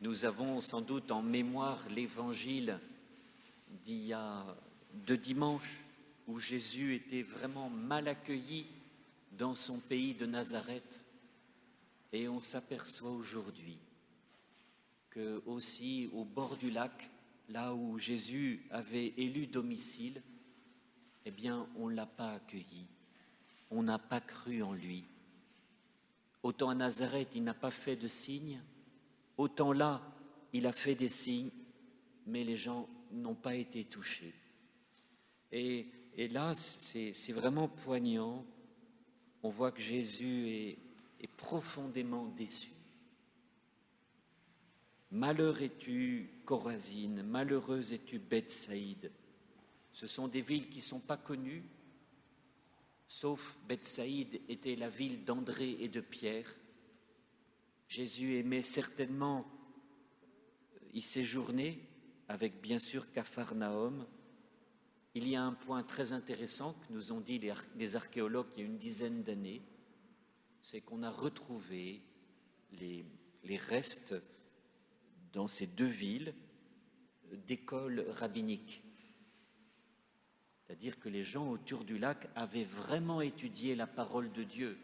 Nous avons sans doute en mémoire l'évangile d'il y a 2 dimanches où Jésus était vraiment mal accueilli dans son pays de Nazareth. Et on s'aperçoit aujourd'hui que aussi au bord du lac, là où Jésus avait élu domicile, eh bien on ne l'a pas accueilli, on n'a pas cru en lui. Autant à Nazareth, il n'a pas fait de signes, autant là, il a fait des signes, mais les gens n'ont pas été touchés. Et là, c'est vraiment poignant. On voit que Jésus est profondément déçu. Malheur es-tu, Chorazine, malheureuse es-tu, Bethsaïde. Ce sont des villes qui ne sont pas connues, sauf Bethsaïde était la ville d'André et de Pierre. Jésus aimait certainement y séjourner, avec bien sûr Capharnaüm. Il y a un point très intéressant que nous ont dit les archéologues il y a une dizaine d'années, c'est qu'on a retrouvé les restes dans ces 2 villes d'écoles rabbiniques. C'est-à-dire que les gens autour du lac avaient vraiment étudié la parole de Dieu.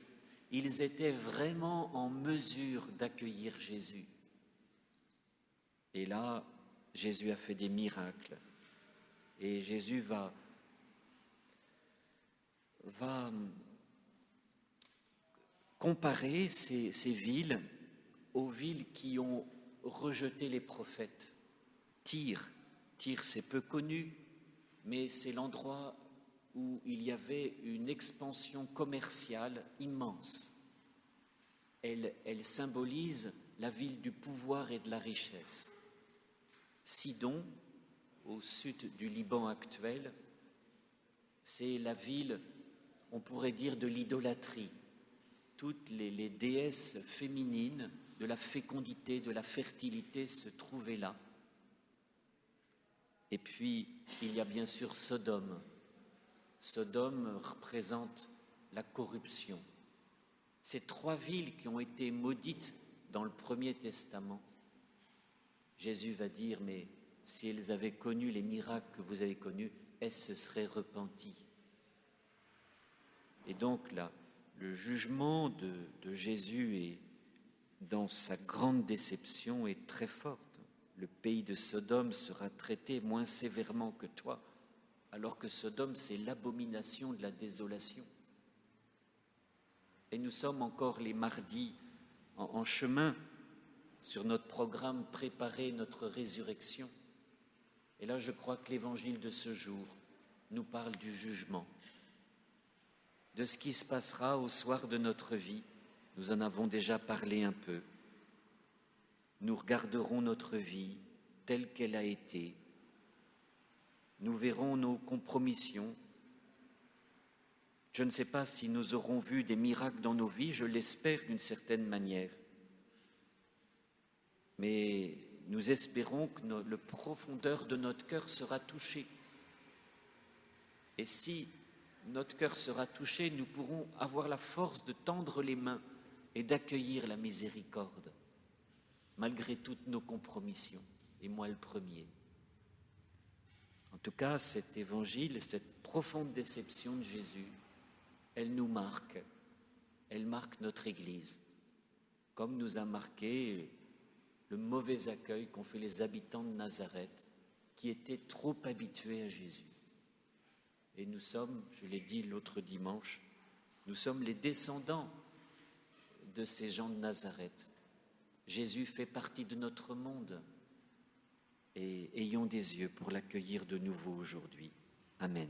Ils étaient vraiment en mesure d'accueillir Jésus. Et là, Jésus a fait des miracles. Et Jésus va comparer ces villes aux villes qui ont rejeté les prophètes. Tyr, c'est peu connu, mais c'est l'endroit où il y avait une expansion commerciale immense. Elle symbolise la ville du pouvoir et de la richesse. Sidon, au sud du Liban actuel, c'est la ville, on pourrait dire, de l'idolâtrie. Toutes les déesses féminines de la fécondité, de la fertilité se trouvaient là. Et puis, il y a bien sûr Sodome. Sodome représente la corruption. Ces 3 villes qui ont été maudites dans le Premier Testament, Jésus va dire, mais si elles avaient connu les miracles que vous avez connus, elles se seraient repenties. Et donc là, le jugement de Jésus est, dans sa grande déception, est très forte. Le pays de Sodome sera traité moins sévèrement que toi, alors que Sodome, c'est l'abomination de la désolation. Et nous sommes encore les mardis en chemin sur notre programme Préparer notre résurrection. Et là, je crois que l'évangile de ce jour nous parle du jugement, de ce qui se passera au soir de notre vie. Nous en avons déjà parlé un peu. Nous regarderons notre vie telle qu'elle a été. Nous verrons nos compromissions. Je ne sais pas si nous aurons vu des miracles dans nos vies, je l'espère d'une certaine manière. Mais nous espérons que la profondeur de notre cœur sera touchée. Et si notre cœur sera touché, nous pourrons avoir la force de tendre les mains et d'accueillir la miséricorde, malgré toutes nos compromissions, et moi le premier. En tout cas, cet évangile, cette profonde déception de Jésus, elle nous marque, elle marque notre Église, comme nous a marqué le mauvais accueil qu'ont fait les habitants de Nazareth, qui étaient trop habitués à Jésus. Et nous sommes, je l'ai dit l'autre dimanche, nous sommes les descendants de ces gens de Nazareth. Jésus fait partie de notre monde et ayons des yeux pour l'accueillir de nouveau aujourd'hui. Amen.